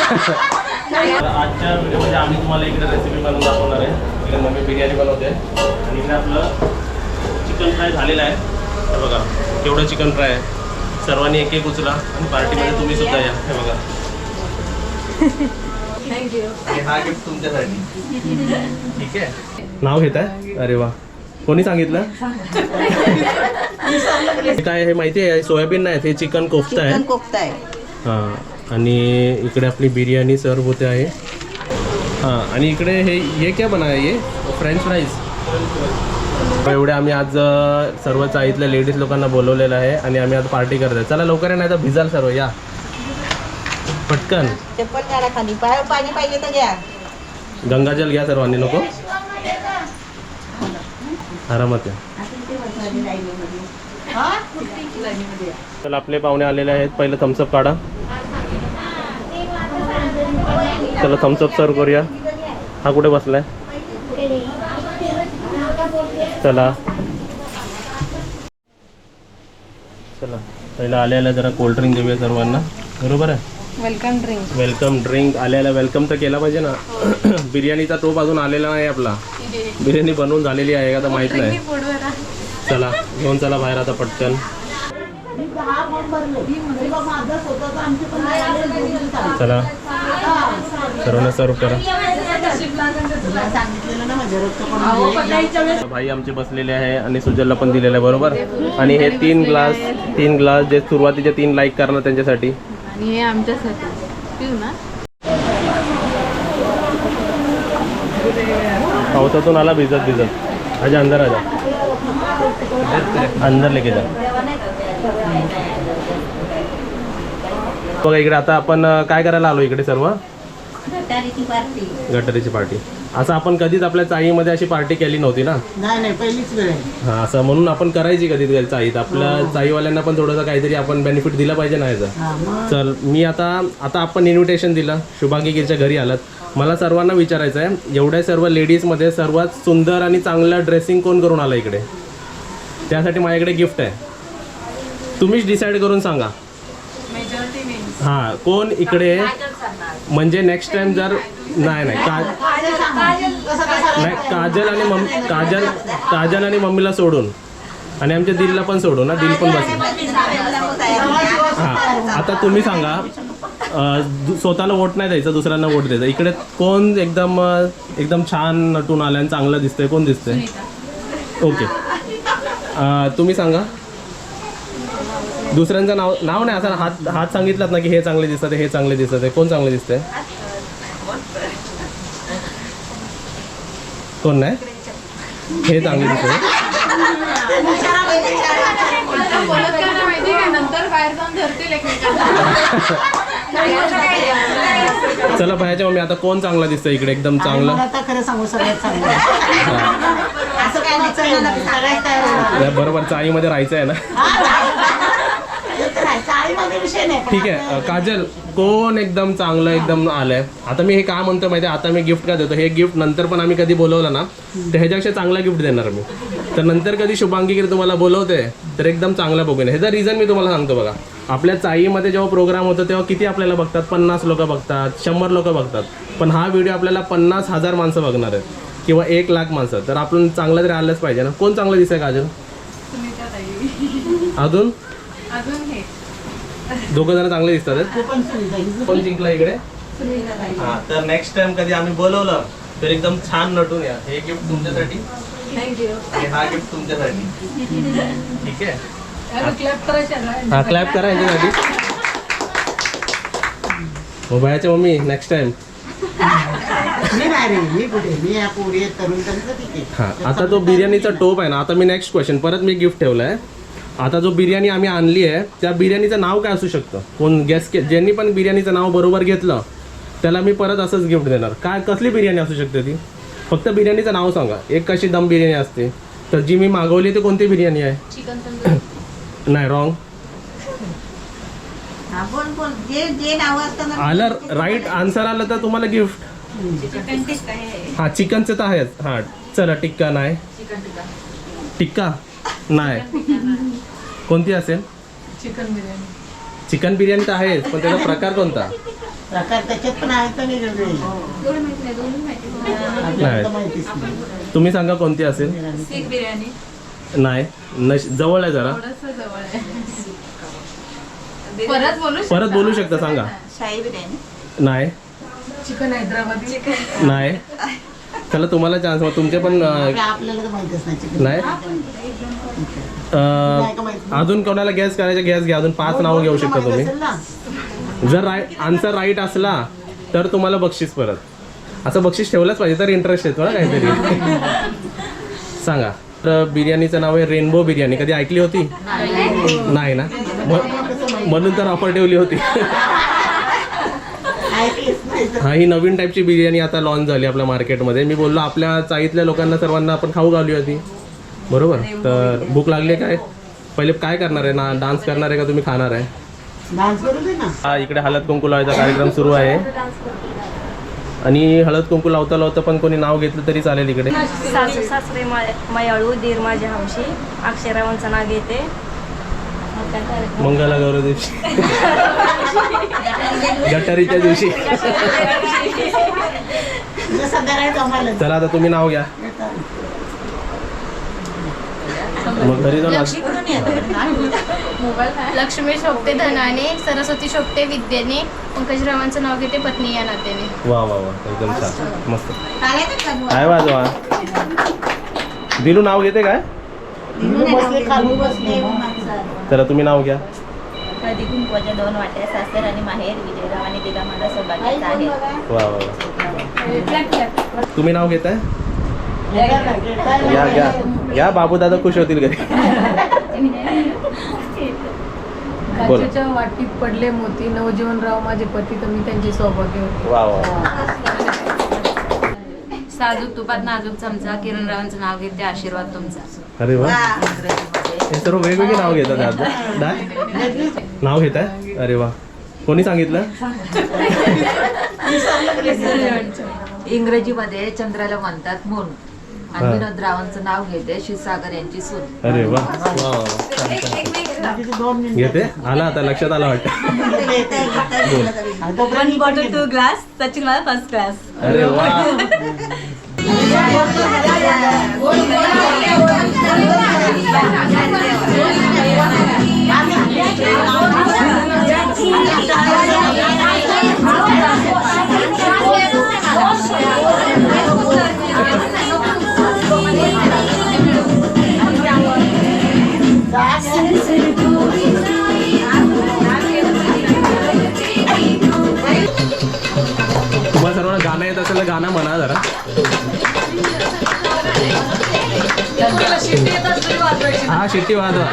आजच्या व्हिडिओमध्ये आम्ही तुम्हाला इकडे रेसिपी बनवून दाखवणार आहे. इकडे मम्मी बिर्याणी बनवते आणि इकडे आपलं चिकन फ्राय झालेलं आहे. हे बघा केवढं चिकन फ्राय आहे. सर्वांनी एक एक उचला आणि पार्टीमध्ये तुम्ही सुद्धा या. हे बघा हा गिफ्ट तुमच्यासाठी. ठीक आहे. नाव घेत आहे? अरे वा, कोणी सांगितलं? काय हे माहिती आहे? सोयाबीन नाही, हे चिकन कोफ्ता आहे. हां, आणि इकडे आपली बिर्याणी सर्व होते आहे. हां, आणि इकडे हे क्या बना है? ये फ्रेंच फ्राईज. एवढे आम्ही आज सर्व चाळीतल्या लेडीज लोकांना बोलवलेलं आहे आणि आम्ही आज पार्टी करत आहे. चला लवकर आहे, नाही तर भिजाल सर्व. या पटकन. चप्पल काढा खाली, पाणी पाहिजे तर घ्या. गंगाजल घ्या सर्वांनी. नको आरामात या. चला आपले पाहुणे आलेले आहेत. पहिलं थम्सअप काढा. चला थम्सअप सर्व करूया. हा कुठे बसलाय? चला चला पहिला आल्याला जरा कोल्ड ड्रिंक देऊया सर्वांना. बरोबर आहे. Welcome drink. Welcome drink. आल्याला वेलकम तर केला पाहिजे ना. बिर्याणीचा टोप अजून आलेला नाही आपला. बिर्याणी बनवून झालेली आहे का तर माहित नाही. चला घेऊन चला बाहेर आता पटकन. चला सर्वांना सर्व करा. भाई आमचे बसलेले आहे आणि सुजलला पण दिलेलं आहे. बरोबर. आणि हे तीन ग्लास जे सुरुवातीचे 3 लाईक करणार त्यांच्यासाठी आणि हे आमच्यासाठी पिऊ ना. पावसातून आला भिजत आजा अंदर आजा. अंदर लेके जा. बघा इकडे आता आपण काय करायला आलो इकडे सर्व? गटारीची पार्टी. असं आपण कधीच आपल्या चाळीमध्ये अशी पार्टी केली नव्हती ना. नाही पहिलीच वेळ आहे. हां, असं म्हणून आपण करायची कधी चाळीत. आपल्या चाळीवाल्यांना पण थोडंसं काहीतरी आपण बेनिफिट दिलं पाहिजे ना याचं. चल मी आता आपण इन्व्हिटेशन दिलं. शुभांगीच्या घरी आलात. मला सर्वांना विचारायचं आहे, एवढ्या सर्व लेडीजमध्ये सर्वात सुंदर आणि चांगलं ड्रेसिंग कोण करून आला इकडे? त्यासाठी माझ्याकडे गिफ्ट आहे. तुम्हीच डिसाईड करून सांगा. हां, कोण इकडे म्हणजे नेक्स्ट टाइम जर नाही काजल आणि मम्मीला सोडून आणि आमच्या दिलला पण सोडून ना. दिल पण बसेल. हां, आता तुम्ही सांगा. स्वतःला वोट नाही द्यायचं, दुसऱ्यांना वोट द्यायचं. इकडे कोण एकदम छान नटून आलं आणि चांगलं दिसतंय? कोण दिसतंय? ओके, तुम्ही सांगा. दुसऱ्यांचं नाव नाही, असं हात सांगितलात ना की हे चांगले दिसतात, हे चांगले दिसतात. कोण चांगले दिसतंय? कोण नाही? हे चांगले दिसतंय. चला बाहेरच्या मम्मी, आता कोण चांगला दिसतंय इकडे? एकदम चांगलं. खरं सांगू सगळ्यात चांगलं. बरोबर. चाळीमध्ये राहायचं आहे ना. ठीक आहे. काजल, कोण एकदम चांगलं एकदम आलंय? आता मी हे काय म्हणतो माहिती आहे? आता मी गिफ्ट का देतो? हे गिफ्ट नंतर पण आम्ही कधी बोलवलं ना तर ह्याच्यापेक्षा चांगला गिफ्ट देणार मी. तर नंतर कधी शुभांगी तुम्हाला बोलवते तर एकदम चांगला बघून. ह्याचा रिझन मी तुम्हाला सांगतो. बघा, आपल्या चाळीमध्ये जेव्हा प्रोग्राम होतो तेव्हा किती आपल्याला बघतात? 50 लोक बघतात, 100 लोक बघतात. पण हा व्हिडिओ आपल्याला 50,000 माणसं बघणार आहेत किंवा 1,00,000 माणसं. तर आपण चांगलं तरी आलंच पाहिजे ना. कोण चांगलं दिसतंय काजल? अजून दोघं जण चांगले दिसतात. कोण जिंकला इकडे? हां, तर नेक्स्ट टाइम कधी आम्ही बोलवलं तर एकदम छान नटून या. हे गिफ्ट तुमच्यासाठी आणि हा गिफ्ट तुमच्यासाठी. ठीक आहे. हा, क्लॅप करा याच्यासाठी. मोबाईलच्या मम्मी नेक्स्ट टाइम. हां, आता तो बिर्याणीचा टोप आहे ना. आता मी नेक्स्ट क्वेश्चन परत मी गिफ्ट ठेवलं आहे. आता जो बिर्याणी आम्ही आणली आहे त्या बिर्याणीचं नाव काय असू शकतं? कोण गेस ज्यांनी पण बिर्याणीचं नाव बरोबर घेतलं त्याला मी परत असंच गिफ्ट देणार. काय कसली बिर्याणी असू शकते ती? फक्त बिर्याणीचं नाव सांगा. एक कशी दम बिर्याणी असते, तर जी मी मागवली ती कोणती बिर्याणी आहे? चिकन तंदूरी. नाही, रॉंग. आलं राईट आन्सर आलं तर तुम्हाला गिफ्ट. हां, चिकनचं तर आहेच. हां, चला टिक्का नाही. टिक्का नाही. कोणती असेल? चिकन बिर्याणी. चिकन बिर्याणी तर आहेच, पण त्याचा प्रकार कोणता? प्रकार त्याच्यात पण आहेत ना वेगवेगळे आपल्याला तर माहितीच नाही. तुम्ही सांगा कोणती असेल. सीख बिर्याणी नाही जवळ आहे जरा. थोडंसं जवळ आहे. परत बोलू परत बोलू शकता सांगा. शाही बिर्याणी नाही चिकन हैदराबादी चिकन नाही. चला तुम्हाला चान्स मग तुमचे पण आपल्याला तर माहितीच नाही चिकन. नाही. अजून कोणाला गॅस करायचा गॅस घ्या. अजून 5 नावं घेऊ शकता तुम्ही. असेल ना? जर आन्सर राईट असला तर तुम्हाला बक्षीस परत. असं बक्षीस ठेवलंच पाहिजे तर इंटरेस्ट येतो ना काहीतरी. सांगा. तर बिर्याणीचं नाव आहे रेनबो बिर्याणी. कधी ऐकली होती? नाही ना. म्हणून तर ऑफर ठेवली होती. ऐकलीच नाही तर. हा ही नवीन टाईपची बिर्याणी आता लॉन्च झाली आपल्या मार्केटमध्ये. मी बोललो आपल्या चाळीतल्या लोकांना सर्वांना आपण खाऊ घालूया ती. बरोबर. तर भूक लागली आहे काय? पहिले काय करणार आहे ना? डान्स करणार आहे का तुम्ही खाणार आहे? डान्स करू दे ना. हा इकडे हळद कुंकू लावायचा कार्यक्रम सुरू आहे. आणि हळद कुंकू लावता लावता पण कोणी नाव घेतलं तरी चालेल इकडे. सासू सासरे मायाळू दीर माझ्या हौशी अक्षरावांचं नाव घेते. मंगला गौरव दिवशी गटारीच्या दिवशी. म्हणजे संध्याकाळी जमायला. चला आता तुम्ही नाव घ्या. मग घरी जाऊन लक्ष्मी शोभते धनाने, सरस्वती शोभते विद्येने, पंकजरावांचं नाव घेते पत्नी या नात्याने. वा वा वा एकदम छान मस्त. काय वाजवा. दिलू नाव घेते काय? बसले खाली बसले. चला तुम्ही नाव घ्या. कधी कुंकवाच्या 2 वाट्या सासर आणि माहेर विजयरावाने दिला मला सौभाग्याचा आहे. वा वा वा. तुम्ही नाव घेताय? घ्या घ्या घ्या. बाबू दादा खुश होतील घरी. बोला. काचेच्या वाटीत पडले मोती, नवजीवनराव माझे पती तर मी त्यांची सौभाग्य होते. वा वा. साजूक तुपात नाजूक चमचा किरणरावांचं नाव घेते आशीर्वाद तुमचा. अरे वा. हे सर्व वेगवेगळे नाव घेतात आता. नाही नाव घेताय? अरे वा. कोणी सांगितलं? इंग्रजीमध्ये चंद्राला म्हणतात मून. आणि विनोद रावांचं नाव घेते क्षीरसागर यांची सून. अरे वा वा वा. छान, छान. घेते आला आता लक्षात आला वाटतं. वन बॉटल 2 ग्लास सचिन मला फर्स्ट क्लास. अरे वा. तुम्हाला सर्वांना गाणं येत असेल तर गाणं म्हणा जरा. हा शिट्टी वाजवा.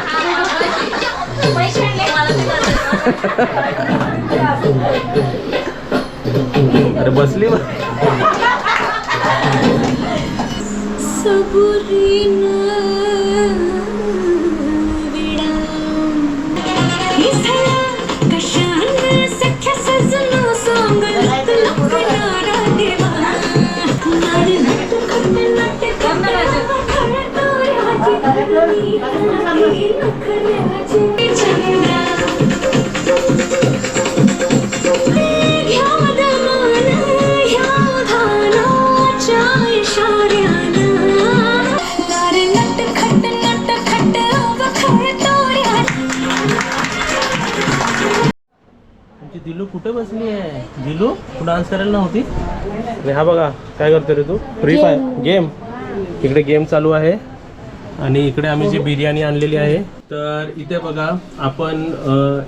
अरे बसली बा. दिलू कुठे बसली आहे? दिलू तू डान्स करायला नव्हती? आणि हा बघा काय करतो रे तू? Free fire game. इकडे गेम चालू आहे आणि इकडे आम्ही जी बिर्याणी आणलेली आहे. तर इथे बघा आपण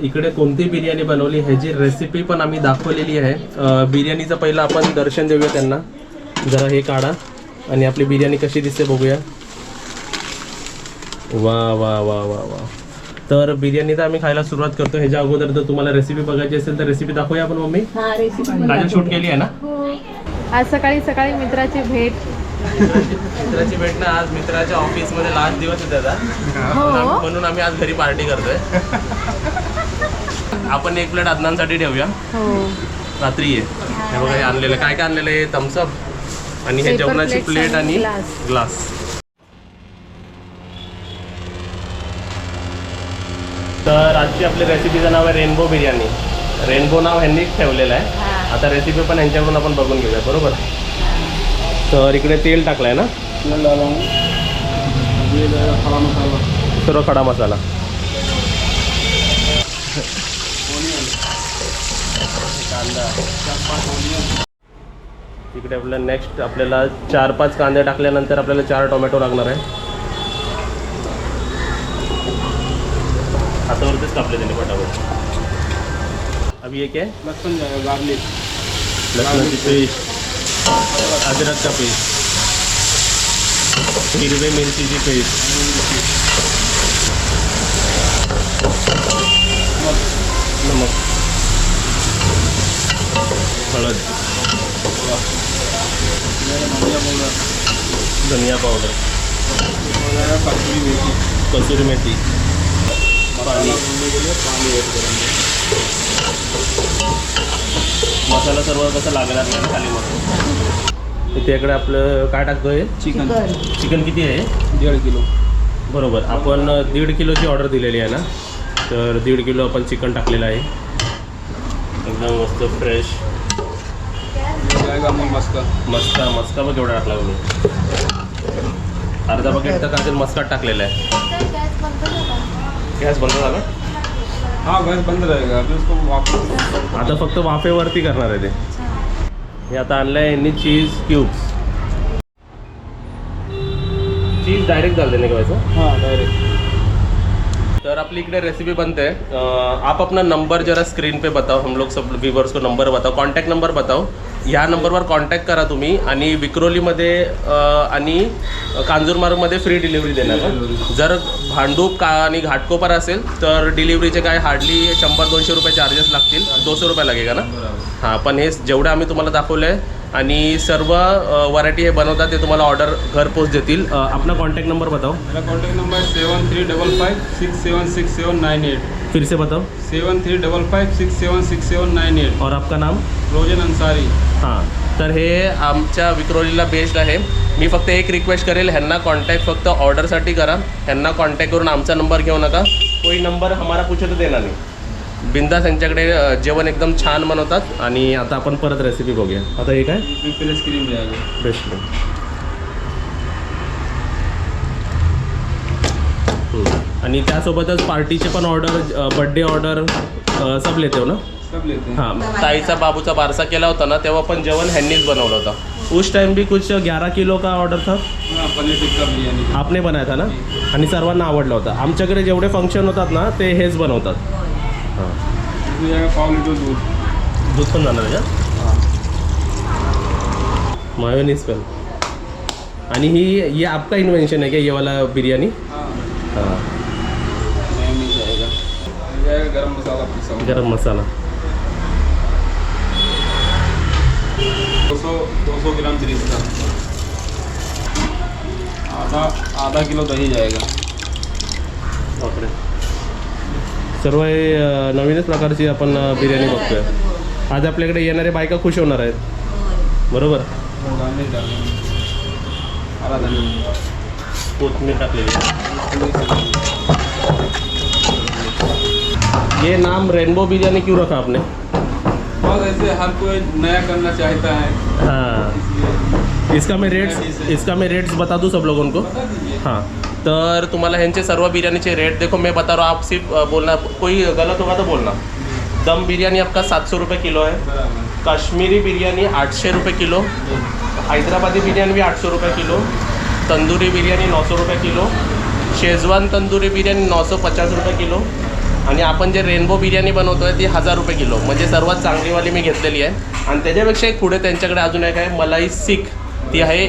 इकडे कोणती बिर्याणी बनवली ह्याची रेसिपी पण आम्ही दाखवलेली आहे. बिर्याणीचं पहिलं आपण दर्शन देऊया त्यांना. जरा हे काढा आणि आपली बिर्याणी कशी दिसते बघूया. वा वा वा वा वा. तर बिर्याणी तर आम्ही खायला सुरुवात करतो. ह्याच्या अगोदर जर तुम्हाला रेसिपी बघायची असेल तर रेसिपी दाखवूया आपण. मम्मी काजल शूट केली आहे ना? आज सकाळी सकाळी मित्राची भेट. मित्राची भेट ना. आज मित्राच्या ऑफिसमध्ये लास्ट दिवस आहे त्याचा. म्हणून आम्ही आज घरी पार्टी करतोय. आपण 1 प्लेट अदनांसाठी ठेवूया. रात्री आहे. हे बघा हे आणलेलं काय काय आणलेलं आहे. थम्सअप आणि हे जेवणाची प्लेट आणि ग्लास. तर आजची आपली रेसिपीचं नाव आहे रेनबो बिर्याणी. रेनबो नाव ह्यांनी ठेवलेलं आहे. हां. आता रेसिपी पण ह्यांच्याकडून आपण बघून घेऊया, बरोबर. तर इकडे तेल टाकलं आहे ना, सर्व खडा मसाला. कांदा इकडे आपल्याला नेक्स्ट आपल्याला 4-5 कांदे टाकल्यानंतर आपल्याला 4 टोमॅटो लागणार आहे. हातावरतीच कापले त्यांनी फटाफट. अभी ये क्या है? लहसुन गार्लिक, लहसुन की पेस्ट, अदरक का पेस्ट, हिरवे मिरचीची पेस्ट, नमक, हळद, धनिया पावडर, कसुरी मेथी, पाणी. मसाला सर्व कसं लागणार नाही खाली मग. इकडे आपलं काय टाकतोय? चिकन. चिकन किती आहे? 1.5 किलो. बरोबर. आपण 1.5 किलोची ऑर्डर दिलेली आहे ना, तर 1.5 किलो आपण चिकन टाकलेलं आहे. एकदम मस्त फ्रेश मस्का. मस्का बघ केवढा टाकला मी. अर्धा बकेट तर काजल मस्काट टाकलेला आहे. गॅस बंद झाला. हाँ गैस बंद रहेगा, अभी उसको वापस. आता फक्त वाफेवरती करणार आहे ते. हे आता आणलं आहे यांनी चीज क्यूब्स. चीज डायरेक्ट डाल देने का वैसा? हाँ डायरेक्ट. तर आपली इकडे रेसिपी बनते है. आप अपना नंबर जरा स्क्रीन पे बताओ, हम लोग सब व्यूवर्स को नंबर बताओ, कॉन्टॅक्ट नंबर बताओ. ह्या नंबरवर कॉन्टॅक्ट करा तुम्ही. आणि विक्रोलीमध्ये आणि कांजूरमार्गमध्ये फ्री डिलिव्हरी देणार आहे. जर भांडूप का आणि घाटकोपर असेल तर डिलिव्हरीचे काय हार्डली 100-200 रुपये चार्जेस लागतील. 200 रुपये लागेगा ना. हां, पण हे जेवढे आम्ही तुम्हाला दाखवलं आहे आणि सर्व व्हरायटी हे बनवतात ते तुम्हाला ऑर्डर घर पोच देतील. अपना कॉन्टॅक्ट नंबर बताओ. मेरा कॉन्टैक्ट नंबर है 7355676798. फिर से बताओ. 7355676798. और आपका नाम? रोजन अंसारी. हां, तर हे आमच्या विक्रोलीला बेस्ड आहे. मी फक्त एक रिक्वेस्ट करेल, ह्यांना कॉन्टॅक्ट फक्त ऑर्डरसाठी करा. ह्यांना कॉन्टॅक्ट करून आमचा नंबर घेऊ नका. कोई नंबर हमारा पूछे तो देणार नाही. बिंदास यांच्याकडे जेवण एकदम छान बनवतात. आणि आता आपण परत रेसिपी बघूया. आता हे काय? इसमें प्लस क्रीम रहेगा. फ्रेश. आणि त्यासोबतच पार्टीचे पण ऑर्डर, बर्थडे ऑर्डर सब लेते हो ना? सब लेते हैं. हां, ताईचा बाबूचा बारसा केला होता ना, तेव्हा पण जेवण ह्यांनीच बनवलं होतं. उस टाइम भी कुछ 11 किलो का ऑर्डर था. हाँ पनीर टिक्का बिरयानी. आपने बनाया था ना. आणि सर्वांना आवडलं होतं. आमच्याकडे जेवढे फंक्शन होतात ना ते हेच बनवतात. हां, इसमें जाएगा 1/4 लीटर दूध. दूध पण जाणार आहे का? हाँ. मायोनीज पण. आणि ये आपका इन्वेंशन है क्या ये वाला बिरयानी? हाँ हां, नहीं जाएगा. जाएगा गरम मसाला पिसा हुआ. गरम मसाला. 200 ग्राम ग्रीस का. आधा किलो दही जाएगा. बापरे. सर्व हे नवीनच प्रकारची आपण बिर्याणी बघतोय. आज आपल्याकडे येणारे बायका खुश होणार आहेत, बरोबर. डालने हरा धनिया. कोथिंबीर टाकलेली. ये नाम रेनबो बिरयानी क्यों रखा आपने? बस ऐसे हर कोई नया करना चाहता है. हाँ, इसका मैं रेट्स बता दूँ सब लोगों को. हाँ, तर तुम्हाला ह्यांचे सर्व बिर्याणीचे रेट देखो मैं बता रहा हूँ. आप सिर्फ बोलना, कोई गलत होगा तो बोलना. दम बिरयानी आपका 700 रुपये किलो है. कश्मीरी बिरयानी 800 रुपये किलो. हैदराबादी बिरयानी भी 800 रुपये किलो. तंदूरी बिरयानी 900 रुपये किलो. शेजवान तंदूरी बिर्याणी 950 रुपये किलो. आणि आपण जे रेनबो बिर्याणी बनवतो आहे ती 1000 रुपये किलो. म्हणजे सर्वात चांगलीवाली मी घेतलेली आहे. आणि त्याच्यापेक्षा एक पुढे त्यांच्याकडे अजून एक आहे मलाई सीख. ती आहे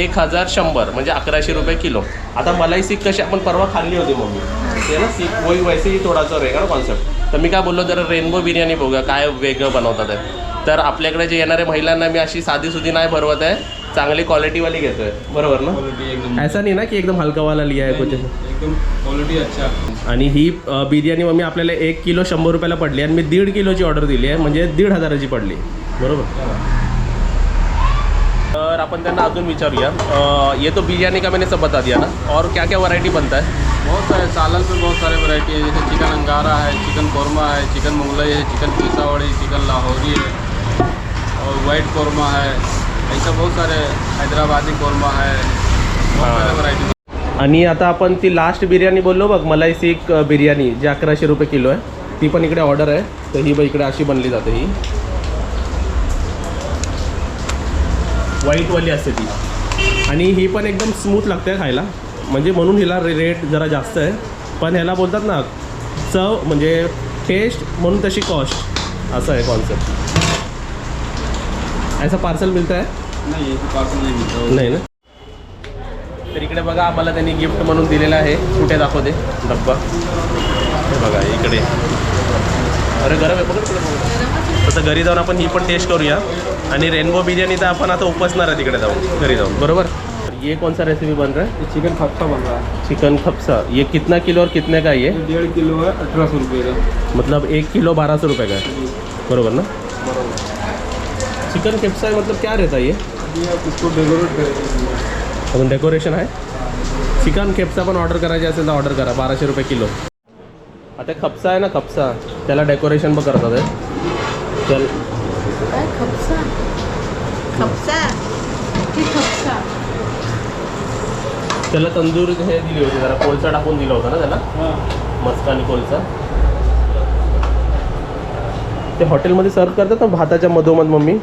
1100 म्हणजे 1100 रुपये किलो. आता मलाई सीख कशी आपण परवा खाल्ली होती मम्मी, ते ना सीख वही वैसे ही थोडासा रहेगा ना कॉन्सेप्ट. तर मी काय बोललो, जरा रेनबो बिर्याणी बघूया काय वेगळं बनवतात आहे. तर आपल्याकडे जे येणाऱ्या महिलांना मी अशी साधीसुधी नाही भरवत आहे, चांगली क्वालिटीवाली घेतोय, बरोबर ना. क्वालिटी एकदम ऐसा नाही ना की एकदम हलकावाला लिया आहे कुछ. एकदम क्वालिटी अच्छा. आणि ही बिर्याणी मम्मी आपल्याला 1 किलो 100 रुपयाला पडली. आणि मी 1.5 किलोची ऑर्डर दिली आहे, म्हणजे 1500ची पडली, बरोबर. तर तर आपण त्यांना अजून विचारूया ये तो बिरयानी का मैंने सब बता दिया ना, और क्या क्या वैरायटी बनता है? बहुत सारे सालन पे बहुत सारे वैरायटी है, जैसे चिकन अंगारा है, चिकन कौरमा है, चिकन मुगलई है, चिकन पिसावड़ी, चिकन लाहौरी है और वाइट कौरमा है, ऐसा बहुत सारे, हैदराबादी कौरमा है, बहुत सारे वैरायटी। आणि आता आपण ती लास्ट बिर्याणी बोललो बघ, मलाई सीख बिर्याणी जी 1100 रुपये किलो आहे, ती पण इकडे ऑर्डर आहे. तर ही बघ इकडे अशी बनली जाते. ही व्हाईटवाली असते ती, आणि ही पण एकदम स्मूथ लागते खायला, म्हणजे म्हणून हिला रेट जरा जास्त आहे. पण ह्याला बोलतात ना चव म्हणजे टेस्ट म्हणून तशी कॉस्ट, असं आहे कॉन्सेप्ट. ऐसा पार्सल मिळतं आहे? नहीं ये पार्सल नहीं मिलता। नाही ना. तर इकडे बघा आम्हाला त्यांनी गिफ्ट म्हणून दिलेलं आहे. कुठे दाखवते डब्बा, हे बघा इकडे. अरे गरम आहे, बघा तसं घरी जाऊन आपण ही पण टेस्ट करूया. आणि रेनबो बिर्याणी तर आपण आता उपसणार आहे तिकडे जाऊन, घरी जाऊन, बरोबर. ये कौन सा रेसिपी बन रहा है? चिकन खप्सा बन रहा है, चिकन खप्सा. ये कितना किलो और कितने का है ये? 1.5 किलो है, 1800 रुपये का। मतलब 1 किलो 1200 रुपये का है, बरोबर ना. चिकन खप्सा है, मतलब क्या रहता है ये? ये आप इसको डेकोरेट करेंगे। अजून डेकोरेशन आहे. चिकन खेपसा पण ऑर्डर करायची असेल तर ऑर्डर करा, 1200 रुपये किलो. आता खप्सा आहे ना, खप्सा, त्याला डेकोरेशन पण करतात आहे. चल काय खपसा? खपसा ती खपसा. त्याला तंदूर हे दिली होती, जरा कोळसा टाकून दिला होता ना त्याला, मस्का आणि कोळसा. ते हॉटेलमध्ये सर्व करतात ना भाताच्या मधोमध मम्मी,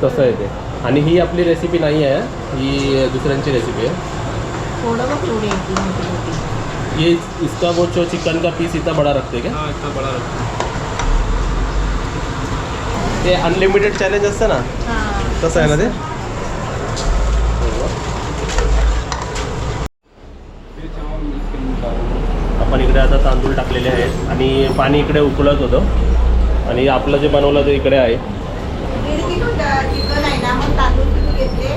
तसं आहे ते. आणि ही आपली रेसिपी नाही आहे, ही दुसऱ्यांची रेसिपी आहे. थोड़ा बहुत थोड़ी होती। ये इसका वो जो चिकन का पीस इतना बड़ा रखते क्या? हाँ इतना बड़ा रखते हैं। ते अनलिमिटेड चॅलेंज असतं ना, तसं आहे ना ते. आपण इकडे आता तांदूळ टाकलेले आहेत आणि पाणी इकडे उकळत होतं, आणि आपलं जे बनवलं ते इकडे आहे. 1.5 किलो चिकन आहे ना, मग तांदूळ किती घेतले?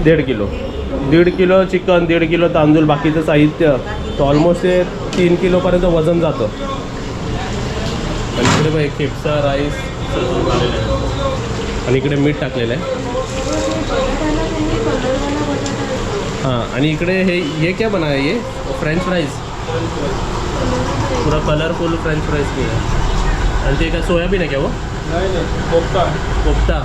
1.5 किलो। 1.5 किलो चिकन, 1.5 किलो तांदूळ, बाकीचं साहित्य, तर ऑलमोस्ट ते 3 किलोपर्यंत वजन जातं. आणि इकडे बघ खेपसा राईस सजवून आलेलं आहे, आणि इकडे मीठ टाकलेलं आहे. हां, आणि इकडे हे क्या बना है, ये फ्रेंच फ्राइज, पूरा कलरफुल फ्रेंच फ्राइज केलं. आणि ते काय सोयाबीन आहे क्या वो? नहीं कोफ्ता है। कोफ्ता.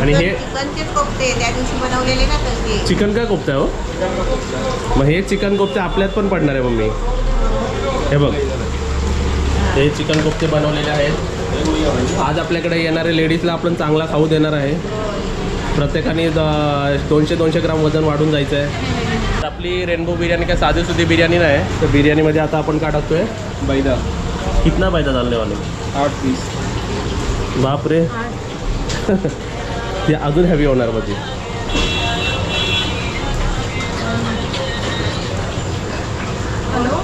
आणि हे चिकनचे कोफ्ते त्या दिवशी बनवलेले ना तसे. चिकन काय कोफ्ता आहे हो? मग हे चिकन कोफ्ते आपल्यात पण पडणार आहे मम्मी. हे बघ, हे चिकन कोफ्ते बनवलेले आहेत. आज आपल्याकडे येणाऱ्या लेडीजला आपण चांगला खाऊ देणार आहे. प्रत्येकाने 200-200 ग्राम वजन वाढून जायचं आहे. आपली रेनबो बिर्याणी काय साधीसुधी बिर्याणी नाही, तर बिर्याणीमध्ये आता आपण काय टाकतोय? बैदा कितना पैदा डालने वाले? 8 पीस। बाप रे. ते अजून हेवी होणार म्हणजे. हॅलो.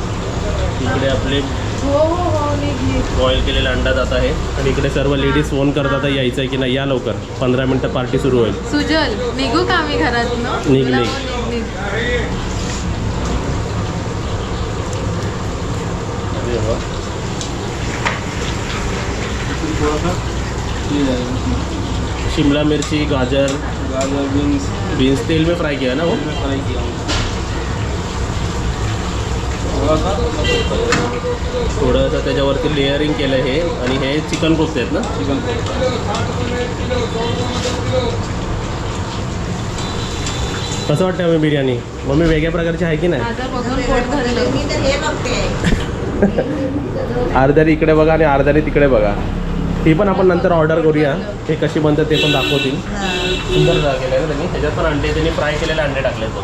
इकडे आपले हो हो हो, निघ. बॉईल केलेला अंडा जात आहे, आणि इकडे सर्व लेडीज फोन करतात यायचं आहे की नाही, या लवकर, 15 मिनटं पार्टी सुरू होईल. सुजल, निघू का आम्ही घरातून? निघ निघ. थोड़ा सा ये जाएगा, शिमला मिर्ची, गाजर, गाजर, बीन्स तेल में फ्राई किया ना वो. में फ्राई किया हूँ। थोड़ा सा थोडंसं त्याच्यावरती लेअरिंग केलं हे, आणि हे चिकन कोफ्ते आहेत ना. चिकन कोफ्ता। कसं वाटतं मम्मी बिर्याणी? मम्मी वेगळ्या प्रकारची आहे की नाही? माझं बघून पोट भरलं. मी तर हे बघते अर्ध्यारी इकडे बघा आणि अर्ध्यारी तिकडे बघा. ती पण आपण नंतर ऑर्डर करूया, हे कशी बनतात ते पण दाखवतील. सुंदर केलं आहे ना त्यांनी. ह्याच्यात पण अंडे, त्यांनी फ्राय केलेले अंडे टाकले आहेत.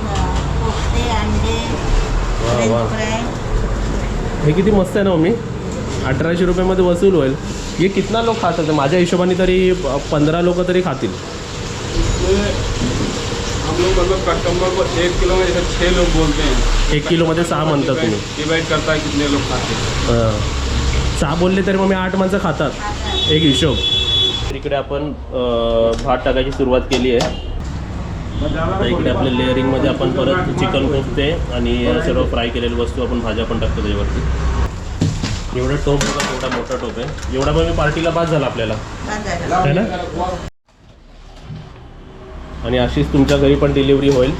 कोफ्ते, अंडे, वा वा, फ्रेंच फ्राय. हे किती मस्त आहे ना मम्मी. 1800 रुपयामध्ये वसूल होईल. हे कितना लोक खातात? माझ्या हिशोबाने तरी 15 लोक तरी खातील. हम लोग मतलब कस्टमर को 1 किलो में जैसे 6 लोग बोलते हैं, 1 किलोमध्ये 6 म्हणतात तुम्ही. डिवाइड करता है कितने लोग खाते हैं। 6 बोलले तरी मग मी 8 माणसं खातात, एक हिशोब. इकडे आपण भात टाकायची सुरुवात केली आहे. आता इकडे आपल्या लेअरिंगमध्ये आपण परत चिकन कोफ्ते आणि सर्व फ्राय केलेली वस्तू आपण भाज्या पण टाकतो त्याच्यावरती. एवढा टोप बघा, एवढा मोठा टोप आहे. एवढा मग मी पार्टीला बाद झाला आपल्याला, बस झालं. है ना. आणि अशीच तुमच्या घरी पण डिलिव्हरी होईल.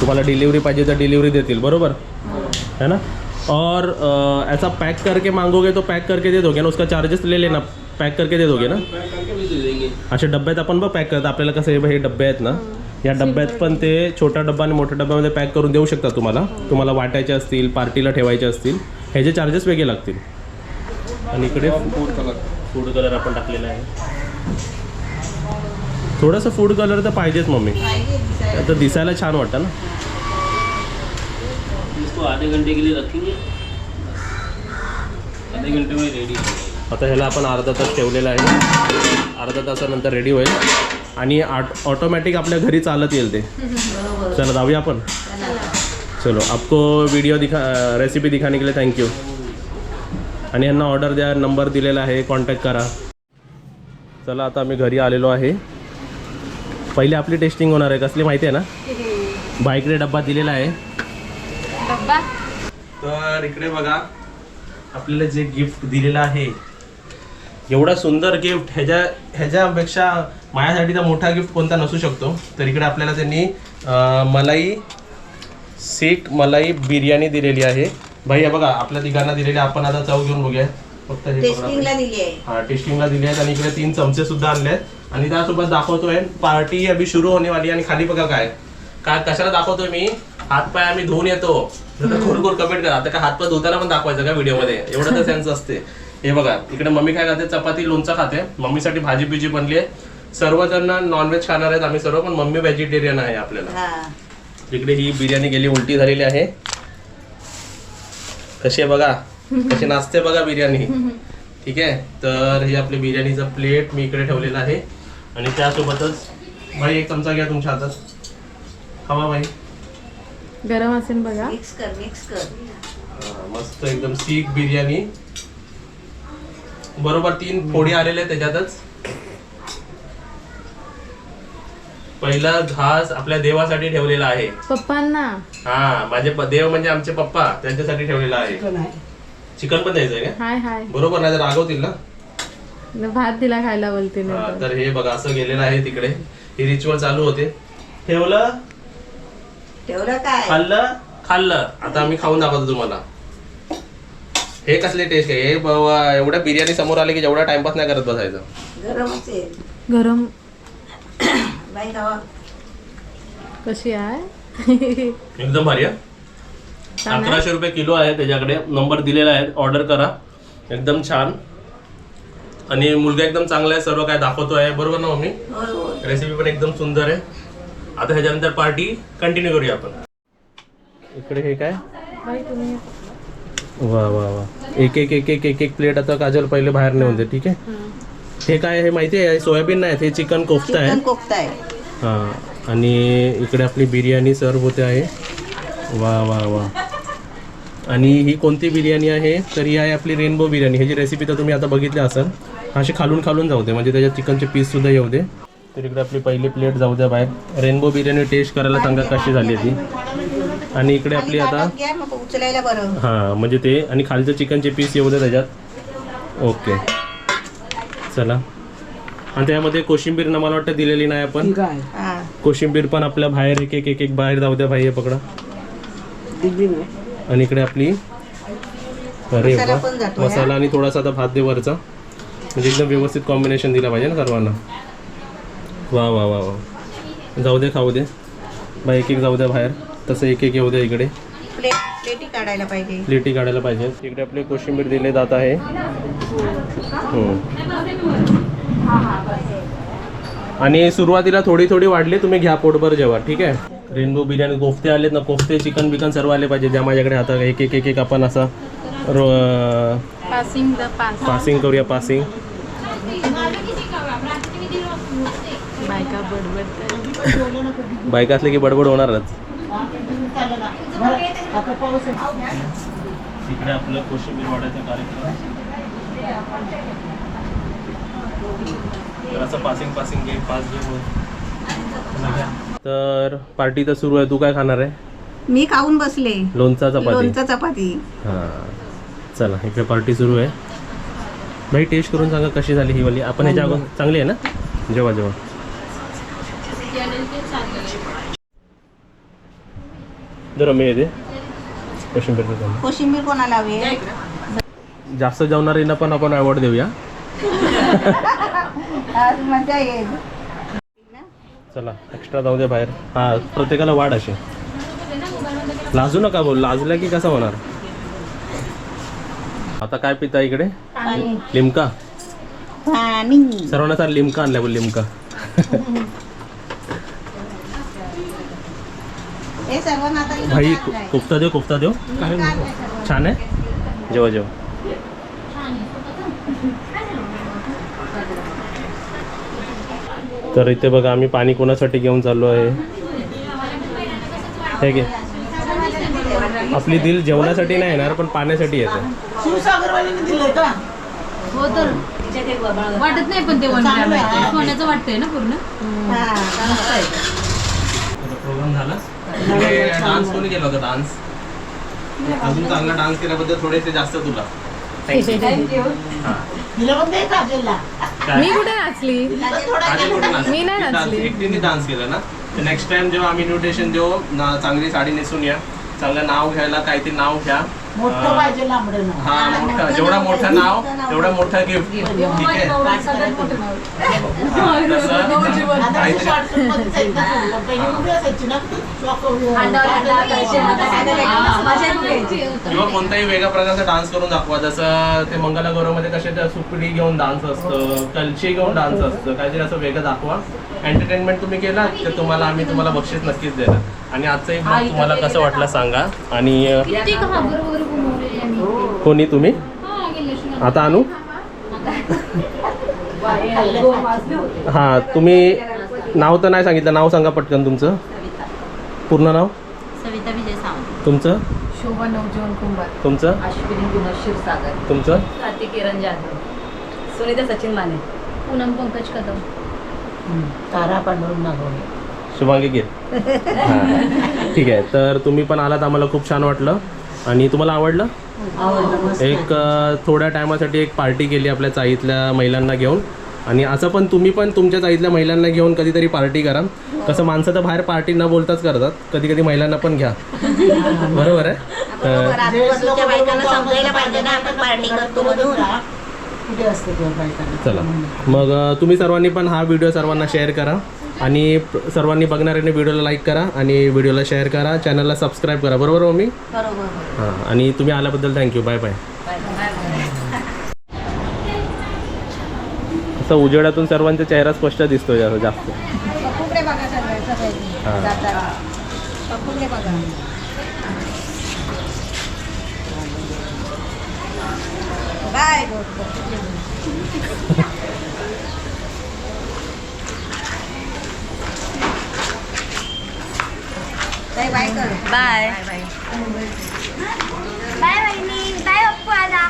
तुम्हाला डिलीवरी पाहिजे तर डिलीवरी देतील, बरोबर है ना. और ऐसा पैक करके मांगोगे तो पैक करके दे दोगे ना, उसका चार्जेस ले लेना, पैक करके दे दोगे ना. अशा डब्यात आपण बघ पॅक करतो, आपल्याला कसं हे डब्बे आहेत ना, या डब्यात पण ते छोटा डब्बा आणि मोठ्या डब्यामध्ये पॅक करून देऊ शकतात तुम्हाला वाटायचे असतील, पार्टीला ठेवायचे असतील, ह्याचे चार्जेस वेगळे लागतील. आणि इकडे फूड कलर आपण टाकलेला आहे. थोडंसं फूड कलर तर पाहिजेच मम्मी, तर दिसायला छान वाटतं ना. इसको आधे घंटे के लिए रखेंगे, आधे घंटे में रेडी. आता ह्याला आपण अर्धा तास ठेवलेला आहे, अर्धा तासानंतर रेडी होईल आणि ऑटोमॅटिक आपल्या घरी चालत येईल ते. चला जाऊया आपण. चलो, आपको वीडियो रेसिपी दिखाने के लिए थँक्यू. आणि यांना ऑर्डर द्या, नंबर दिलेला आहे, कॉन्टॅक्ट करा. चला आता आम्ही घरी आलेलो आहे. पहिले आपली टेस्टिंग होणार आहे. कसली माहिती आहे ना, बाईकडे डब्बा दिलेला आहे. डब्बा तर इकडे बघा आपल्याला जे गिफ्ट दिलेलं आहे, एवढा सुंदर गिफ्ट, ह्याच्यापेक्षा माझ्यासाठी तर मोठा गिफ्ट कोणता नसू शकतो. तर इकडे आपल्याला त्यांनी मलाई बिर्याणी दिलेली आहे. भाई हे बघा आपल्या तिघांना दिलेली. आपण आता चव घेऊन बघूया. फक्त हे टेस्टिंगला दिली आहे. हाँ, टेस्टिंगला दिली आहेत. आणि इकडे 3 चमचे सुद्धा आणले आहेत. आणि त्यासोबत दाखवतोय पार्टी अभी सुरू होणे वाली. आणि खाली बघा काय कशाला दाखवतोय मी, हातपाय आम्ही धुवून येतो. खोर कमेंट करा. आता काय हातपाय धुताना पण दाखवायचं का व्हिडिओमध्ये, एवढं तर सेन्स असते. हे बघा इकडे मम्मी काय खाते, चपाती लोणचं खाते. मम्मीसाठी भाजी बिजी बनली आहे. सर्वजण नॉनव्हेज खाणार आहेत आम्ही सर्व, पण मम्मी व्हेजिटेरियन आहे आपल्याला. इकडे ही बिर्याणी गेली उलटी झालेली आहे. कशी आहे बघा, कशी नाचते बघा बिर्याणी. ठीक आहे, तर ही आपली बिर्याणीचा प्लेट मी इकडे ठेवलेला आहे. आणि त्यासोबतच भाई 1 चमचा घ्या तुमच्या हातात, खावा भाई. गरम असेल बघा. मिक्स कर. मस्त एकदम सीख बिर्याणी. बरोबर 3 फोडी आलेले त्याच्यातच. पहिला घास आपल्या देवासाठी ठेवलेला आहे. पप्पांना. हा, माझे देव म्हणजे आमचे पप्पा, त्यांच्यासाठी ठेवलेला आहे. चिकन पण द्यायचंय का? हाय बरोबर, नाही तर रागवतील ना. भात दिला खायला बोलते हा, तर हे बघा असं गेलेलं आहे तिकडे. हे रिच्युअल चालू होते. ठेवलं काय, खाल्लं. आता आम्ही खाऊन दाखवतो तुम्हाला. हे कसली टेस्ट आहे हे बाबा. एवढ्या बिर्याणी समोर आले की जेवढा टाइमपास नाही करत बसायचं. गरम बाई खावा. कशी आहे. एकदम भारी आहे. 1100 रुपये किलो आहे. त्याच्याकडे नंबर दिलेला आहे, ऑर्डर करा. एकदम छान. आणि मुलगा एकदम चांगला आहे, सर्व काय दाखवतो आहे. बरोबर ना मम्मी? रेसिपी पण एकदम सुंदर आहे. आता ह्याच्यानंतर पार्टी कंटिन्यू करूया आपण. इकडे हे काय, वा वा वा, एक प्लेट आता काजल पहिले बाहेर नेऊन दे. ठीक आहे. हे काय हे माहिती आहे, सोयाबीन नाही, हे चिकन कोफ्ता आहे. हां, आणि इकडे आपली बिर्याणी सर्व होते आहे. वा वा वा. आणि ही कोणती बिर्याणी आहे, तर ही आहे आपली रेनबो बिर्याणी. ह्याची रेसिपी तर तुम्ही आता बघितली असाल. अशी खालून जाऊ दे, म्हणजे त्याच्यात चिकनचे पीससुद्धा येऊ दे. तर इकडे आपली पहिली प्लेट जाऊ द्या बाहेर. रेनबो बिर्याणी टेस्ट करायला सांगा कशी झाली ती. आणि इकडे आपली आता उचलायला बरं. हां, म्हणजे ते आणि खालचं चिकनचे पीस येऊ दे त्याच्यात. ओके, चला. आणि त्यामध्ये कोशिंबीर ना मला वाटतं दिलेली नाही आपण. कोशिंबीर पण आपल्या बाहेर एक बाहेर जाऊ द्या भाई. हे पकडा. आणि इकडे आपली अरे वा, मसाला आणि थोडासा आता भात दे वरचा, म्हणजे एकदम व्यवस्थित कॉम्बिनेशन दिला पाहिजे ना सर्वांना. वा वा वा वा. जाऊ दे, खाऊ दे बाई. एक जाऊ द्या बाहेर. तसं एक येऊ द्या इकडे. प्लेटी काढायला पाहिजे. इकडे आपली कोशिंबीर दिले जात आहे. आणि सुरुवातीला थोडी वाढली, तुम्ही घ्या पोटभर जेवा. ठीक आहे. रेनबो बिर्याणी कोफ्ते आलेत ना, कोफ्ते चिकन बिकन सर्व आले पाहिजे. ज्या माझ्याकडे आता एक आपण असं पासिंग करूया. पासिंग बायका असले की बडबड होणारच. इकडे आपलं कोशिंबीर वाढायचा कार्यक्रम. असं पासिंग घे, पास घे. तर पार्टी तर सुरू आहे. तू काय खाणार आहे? मी खाऊन बसले. लोणचा चपाती. हां, चला इकडे पार्टी सुरू आहे. भाई टेस्ट करून सांगा कशी झाली ही वाली. आपण ह्याच्या अगोदर चांगली आहे ना. जेव्हा जरा मी येते कोशिंबीर देतो. कोशिंबीर कोणाला हवी आहे? जास्त जेवणारीना पण आपण अवॉर्ड देऊया. आज मजा येईल. चला एक्स्ट्रा जाऊ दे बाहेर. हा प्रत्येकाला वाढ अशी. लाजू नका बोल, लाजल्या की कसं होणार. आता काय पिता इकडे? लिमका. पाणी. सर्वांना सर लिमका आणल्या बोल लिमका. हे सर्वांना आता भाई कोफ्ता देव छान आहे. जेव्हा तर इथे बघा आम्ही पाणी कोणासाठी घेऊन चाललो आहे. हे घे. आपली दिल जेवणासाठी नाही येणार पण पाण्यासाठी येते. हो तर वाटत नाही पण ते सोन्याचं वाटतंय ना पूर्ण. प्रोग्राम झाला. डान्स कोणी केला होता? डान्स अजून चांगला डान्स केल्याबद्दल थोडेसे जास्त तुला थँक्यू. मी कुठे नाचली? मी नाही नाचली. एकटीने डान्स केला ना. तर नेक्स्ट टाइम जेव्हा आम्ही इन्व्हिटेशन देऊ चांगली साडी नेसून या. चांगलं नाव घ्यायला काहीतरी नाव घ्या. हा मोठं, जेवढा मोठं नाव तेवढा मोठा गिफ्ट. ठीक आहे. किंवा कोणताही वेगळ्या प्रकारचा डान्स करून दाखवा. जसं ते मंगलागौरवमध्ये कसे सुपडी घेऊन डान्स असतं, कलशी घेऊन डान्स असतं, काहीतरी असं वेगळं दाखवा. एंटरटेनमेंट तुम्ही केला तर आम्ही तुम्हाला बक्षीस नक्कीच देणार. आणि आजचंही ब्लॉग तुम्हाला कसं वाटलं सांगा. आणि कोणी तुम्ही आता आणू? हां तुम्ही नाव तर नाही सांगितलं. नाव सांगा पटकन तुमचं पूर्ण नाव. सविता विजय सावंत. तुमचं? शोभा नवजीवन कुंभार. तुमचं? अश्विनी गुणेश क्षीरसागर. तुमचं? कार्तिक किरण जाधव. सुनीता सचिन माने. पूनम पंकज कदम. तारा पांडुरंग नागोडे. शुभांगी गिर. हां ठीक आहे. तर तुम्ही पण आलात, आम्हाला खूप छान वाटलं. आणि तुम्हाला आवडलं? एक थोड्या टायमासाठी एक पार्टी केली आपल्या चाळीतल्या महिलांना घेऊन. आणि असं पण तुम्ही पण तुमच्या चाळीतल्या महिलांना घेऊन कधीतरी पार्टी करा. कसं माणसं तर बाहेर पार्टी न बोलताच करतात, कधी कधी महिलांना पण घ्या. बरोबर आहे. आजूबाजूच्या बायकांना समजायला पाहिजे ना आपण पार्टी करतो म्हणून. चला मग तुम्ही सर्वांनी पण हा व्हिडिओ सर्वांना शेअर करा. आणि सर्वांनी बघणाऱ्याने व्हिडिओला लाईक करा आणि व्हिडिओला शेअर करा. चॅनलला सबस्क्राईब करा. बरोबर मम्मी? बरोबर. हां आणि तुम्ही आल्याबद्दल थँक्यू. Bye bye. असं उजेडातून सर्वांचा चेहरा स्पष्ट दिसतोय जास्त. पप्पूकडे बघा सगळे हां पप्पूकडे बघा. बाय. बाय कर. बाय. बाय बहिणी. बाय पप्पू. आला.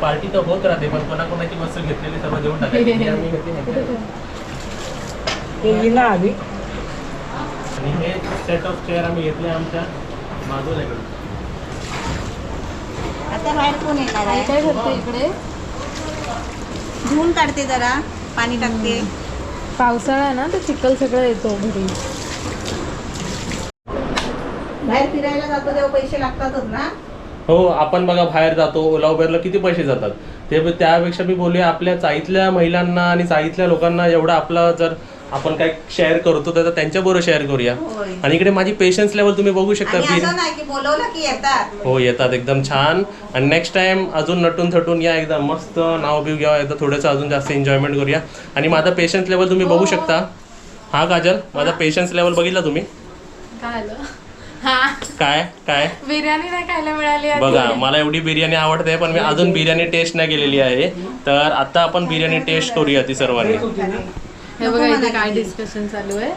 पार्टी तर होत राहते पण कोणाकोणाची वस्तू घेतलेली सर्व देऊन टाकायची. आम्ही आणि हे सेट ऑफ चेअर आम्ही घेतले आमच्या बाजूला. आता बाहेर कोण येणार आहे? काय करतो इकडे? धुवून काढते जरा, पाणी टाकते. पावसाळा आहे ना तर चिखल सगळं येतो घरी. बाहेर फिरायला जातो तेव्हा पैसे लागतातच ना. हो आपण बघा बाहेर जातो ओला उबेरला किती पैसे जातात. ते त्यापेक्षा मी बोलूया आपल्या चाळीतल्या महिलांना आणि चाळीतल्या लोकांना एवढं आपलं जर आपण काय शेअर करतो तर त्यांच्याबरोबर शेअर करूया. होय. आणि इकडे माझी पेशन्स लेवल तुम्ही बघू शकता. आणि असं नाही की बोलवलं की येतात. हो येतात एकदम छान. आणि नेक्स्ट टाइम अजून नटून थटून या, एकदम मस्त नाव बिव घ्या, एकदा थोडंसं अजून जास्त एन्जॉयमेंट करूया. आणि माझा पेशन्स लेवल तुम्ही बघू शकता. हा काजल माझा पेशन्स लेवल बघितला तुम्ही? काय आलं? हा काय काय बिर्याणी नाही खायला मिळाली. बघा मला एवढी बिर्याणी आवडते पण मी अजून बिर्याणी टेस्ट नाही केलेली आहे. तर आता आपण बिर्याणी टेस्ट करूया ती सर्वांनी. हे बघा इथे काय डिस्कशन चालू आहे.